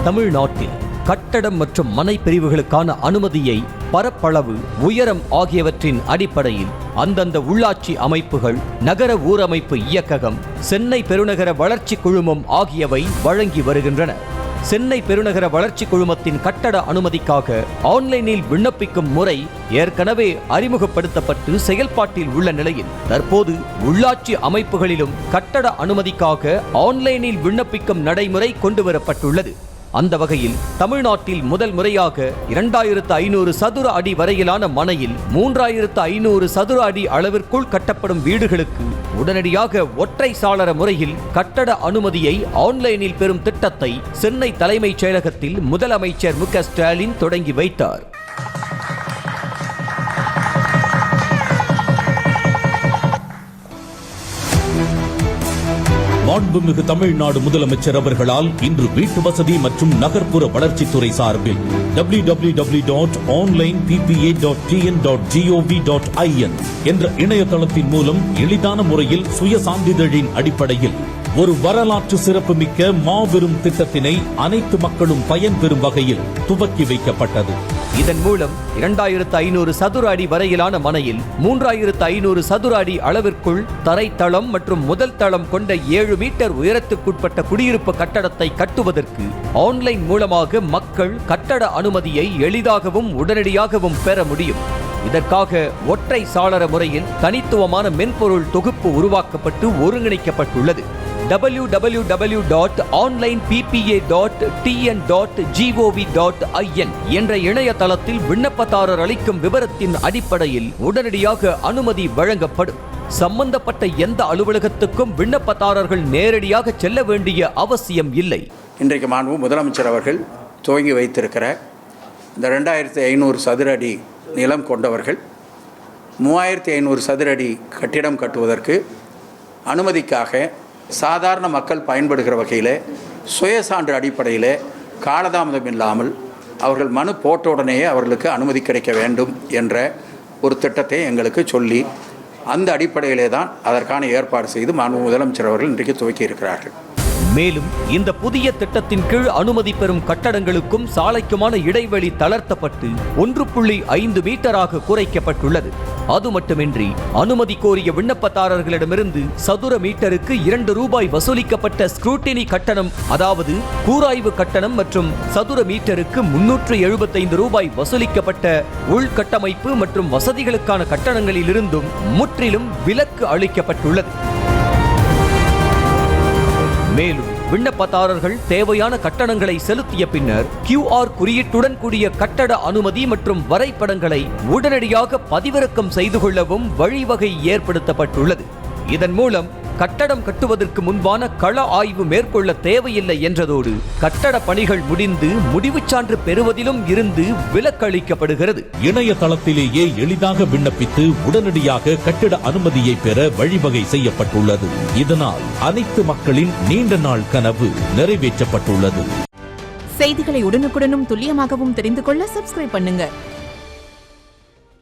தமிழ்நாட்டில் கட்டடம் மற்றும் மனை பிரிவுகளுக்கான அனுமதியை பரப்பளவு, உயரம் ஆகியவற்றின் அடிப்படையில் அந்தந்த உள்ளாட்சி அமைப்புகள், நகர ஊரமைப்பு இயக்ககம், சென்னை பெருநகர வளர்ச்சி குழுமம் ஆகியவை வழங்கி வருகின்றன. சென்னை பெருநகர வளர்ச்சி குழுமத்தின் கட்டட அனுமதிக்காக ஆன்லைனில் விண்ணப்பிக்கும் முறை ஏற்கனவே அறிமுகப்படுத்தப்பட்டு செயல்பாட்டில் உள்ள நிலையில் தற்போது உள்ளாட்சி அமைப்புகளிலும் கட்டட அனுமதிக்காக ஆன்லைனில் விண்ணப்பிக்கும் நடைமுறை கொண்டுவரப்பட்டுள்ளது. அந்த வகையில் தமிழ்நாட்டில் முதல் முறையாக 2500 சதுர அடி வரையிலான மனையில் 3500 சதுர அடி அளவிற்குள் கட்டப்படும் வீடுகளுக்கு உடனடியாக ஒற்றை சாளர முறையில் கட்டட அனுமதியை ஆன்லைனில் பெறும் திட்டத்தை சென்னை தலைமைச் செயலகத்தில் முதலமைச்சர் மு.க. ஸ்டாலின் தொடங்கி வைத்தார். மாண்புமிகு தமிழ்நாடு முதலமைச்சர் அவர்களால் இன்று வீட்டு வசதி மற்றும் நகர்ப்புற வளர்ச்சித்துறை சார்பில் www.onlineppa.tn.gov.in என்ற இணையதளத்தின் மூலம் எளிதான முறையில் சுய சான்றிதழின் அடிப்படையில் ஒரு வரலாற்று சிறப்புமிக்க மாபெரும் திட்டத்தினை அனைத்து மக்களும் பயன்பெறும் வகையில் துவக்கி வைக்கப்பட்டது. இதன் மூலம் 2500 சதுர அடி வரையிலான மனையில் 3500 சதுர அடி அளவிற்குள் தரைத்தளம் மற்றும் முதல் தளம் கொண்ட 7 மீட்டர் உயரத்துக்குட்பட்ட குடியிருப்பு கட்டடத்தை கட்டுவதற்கு ஆன்லைன் மூலமாக மக்கள் கட்டட அனுமதியை எளிதாகவும் உடனடியாகவும் பெற முடியும். இதற்காக ஒற்றை சாளர முறையில் தனித்துவமான மென்பொருள் தொகுப்பு உருவாக்கப்பட்டு ஒருங்கிணைக்கப்பட்டுள்ளது. www.onlineppa.tn.gov.in என்ற இணையதளத்தில் விண்ணப்பதாரர் அளிக்கும் விவரத்தின் அடிப்படையில் உடனடியாக அனுமதி வழங்கப்படும். சம்பந்தப்பட்ட எந்த அலுவலகத்துக்கும் விண்ணப்பதாரர்கள் நேரடியாக செல்ல வேண்டிய அவசியம் இல்லை. இன்றைக்கு மாண்பு முதலமைச்சர் அவர்கள் துவங்கி வைத்திருக்கிற இந்த 2500 சதுர அடி நிலம் கொண்டவர்கள் 3500 சதுர அடி கட்டிடம் கட்டுவதற்கு அனுமதிக்காக சாதாரண மக்கள் பயன்படுகிற வகையில் சுயசான்று அடிப்படையில் காலதாமதம் இல்லாமல் அவர்கள் மனு போட்ட உடனேயே அவர்களுக்கு அனுமதி கிடைக்க வேண்டும் என்ற ஒரு திட்டத்தை எங்களுக்கு சொல்லி அந்த அடிப்படையிலே தான் அதற்கான ஏற்பாடு செய்து மாண்பு முதலமைச்சர் அவர்கள் இன்றைக்கு துவக்கி இருக்கிறார்கள். மேலும் இந்த புதிய திட்டத்தின் கீழ் அனுமதி பெறும் கட்டடங்களுக்கும் சாலைக்குமான இடைவெளி தளர்த்தப்பட்டு 1.5 மீட்டராக குறைக்கப்பட்டுள்ளது. அது மட்டுமின்றி அனுமதி கோரிய விண்ணப்பதாரர்களிடமிருந்து சதுர மீட்டருக்கு 2 ரூபாய் வசூலிக்கப்பட்ட ஸ்க்ரூட்டினி கட்டணம், அதாவது கூராய்வு கட்டணம் மற்றும் சதுர மீட்டருக்கு 375 ரூபாய் வசூலிக்கப்பட்ட உள்கட்டமைப்பு மற்றும் வசதிகளுக்கான கட்டணங்களிலிருந்தும் முற்றிலும் விலக்கு அளிக்கப்பட்டுள்ளது. மேலும் விண்ணப்பதாரர்கள் தேவையான கட்டணங்களை செலுத்திய பின்னர் QR குறியீட்டுடன் கூடிய கட்டட அனுமதி மற்றும் வரைபடங்களை உடனடியாக பதிவிறக்கம் செய்து கொள்ளவும் வழிவகை ஏற்படுத்தப்பட்டுள்ளது. இதன் மூலம் கட்டடம் கட்டுவதற்கு முன்பான கள ஆய்வு மேற்கொள்ள தேவையில்லை என்றதோடு கட்டட பணிகள் முடிந்து முடிவுச் சான்று பெறுவதிலும் இருந்து விலக்களிக்கப்படுகிறது. இணையதளத்திலேயே எளிதாக விண்ணப்பித்து உடனடியாக கட்டிட அனுமதியை பெற வழிவகை செய்யப்பட்டுள்ளது. இதனால் அனைத்து மக்களின் நீண்ட நாள் கனவு நிறைவேற்றப்பட்டுள்ளது. செய்திகளை உடனுக்குடனும் துல்லியமாகவும் தெரிந்து கொள்ள சப்ஸ்கிரைப் பண்ணுங்க.